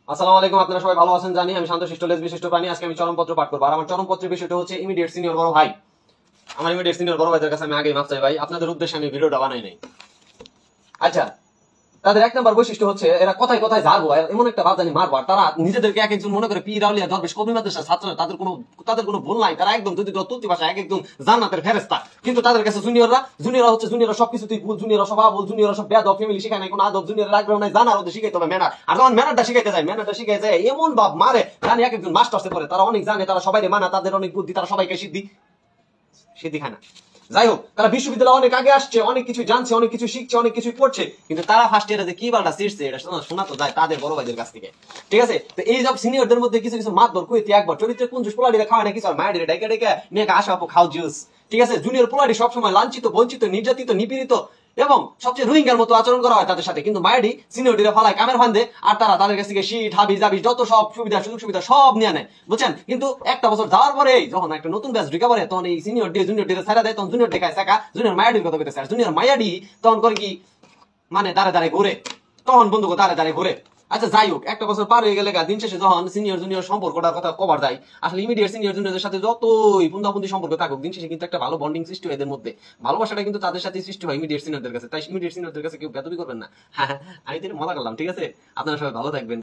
আসসালামু আলাইকুম। আপনারা সবাই ভালো আছেন জানি। আমি শান্তশিষ্ট লেজ বিশিষ্ট প্রাণী। আজকে আমি চরমপত্র পাঠ করবো। আর আমার চরমপত্রের বিষয়টা হচ্ছে ইমিডিয়েট সিনিয়র বড় ভাই। আমার ইমিডিয়েট সিনিয়র বড় ভাইদের কাছে আমি আগেই মাপ চাই ভাই, আপনাদের উদ্দেশ্যে আমি ভিডিওটা বানাই নাই। আচ্ছা, তাদের এক নম্বর বৈশিষ্ট্য হচ্ছে এরা কথায় কথায় ঝাড়বো, এমন একটা ভাব জানি মারবো। আর তারা নিজেদেরকে এক একজন মনে করে পীর আউলিয়া দরবেশ কবি মাদ্রাসার ছাত্ররা, তাদের কোনো ভুল নাই। তারা একদম যদি তুলতি ভাষা এক একদম জান্নাতের ফেরেশতা। কিন্তু তাদের কাছে জুনিয়ররা সবকিছুতেই ভুল, জুনিয়ররা সব আবুল, জুনিয়ররা সব বেয়াদব, ফ্যামিলি শিখায় নাই কোনো আদব, জুনিয়রের আগ্রহ নাই জানার, ওদের শিখাইতে হবে ম্যানার। আর যখন ম্যানারটা শিখাইতে যায় এমন ভাব মারে জানি এক একজন মাস্টার্সে পড়ে। তারা অনেক জানে, তারা সবাই মানা, তাদের অনেক বুদ্ধি, তারা সবাইকে সিদ্ধি খায় না। যাই হোক, তারা বিশ্ববিদ্যালয়ে অনেক আগে আসছে, অনেক কিছু জানছে, অনেক কিছু শিখছে, অনেক কিছু পড়ছে, কিন্তু তারা ফার্স্ট ইয়ারে যে কি বালটা শিখছে এটা শোনা তো যায় তাদের বড় ভাইদের কাছ থেকে। ঠিক আছে, তো এই সব সিনিয়রদের মধ্যে কিছু কিছু মাতবর কুইতে একবার চরিত্রে কুঞ্জুস পোলাডিরে খাওয়া না কিছু মায়ের ডাইকা ডাইকা নিয়ে আসা আপু খাও জুস। ঠিক আছে, জুনিয়র পোলাডি সবসময় লাঞ্ছিত, বঞ্চিত, নির্যাতিত, নিপীড়িত এবং সবচেয়ে রোহিঙ্গার মতো আচরণ করা হয় তাদের সাথে। কিন্তু মায়েরই সিনিয়রটিরা ফালায় কামের ফান্দে, আর তারা তাদের কাছ থেকে শীত হাবি জাবি যত সব সুবিধা সুযোগ সুবিধা সব নিয়ে নেয়, বুঝছেন। কিন্তু একটা বছর যাওয়ার পরে যখন একটা নতুন ব্যাচ ঢুকে পড়ে, তখন এই সিনিয়র ডি জুনিয়র ডি ছাড়া দেয়, তখন জুনিয়র দেখায় শেখা জুনিয়র মায়াডির কথা কইতেছে। আর জুনিয়র মায়াডি তখন করে কি, মানে দাঁড়ে দাঁড়ে ঘুরে, তখন বন্ধুকে দাঁড়ে দাঁড়ে ঘুরে। আচ্ছা যাই হোক, একটা বছর পার হয়ে গেলে দিন শেষে যখন সিনিয়র জুনিয়র সম্পর্কটার কথা কভার যায়, আসলে ইমিডিয়েট সিনিয়র জুনিয়রদের সাথে যতই বুন্দাবুন্দি সম্পর্ক থাকুক, দিন শেষে কিন্তু একটা ভালো বন্ডিং সৃষ্টি হয় এদের মধ্যে। ভালোবাসাটা কিন্তু তাদের সাথে সৃষ্টি হয় ইমিডিয়েট সিনিয়রদের কাছে। তাই ইমিডিয়েট সিনিয়রদের কাছে কেউ বেদবি করবেন না। হ্যাঁ, আমি তো মজা করলাম। ঠিক আছে, আপনারা সবাই ভালো থাকবেন।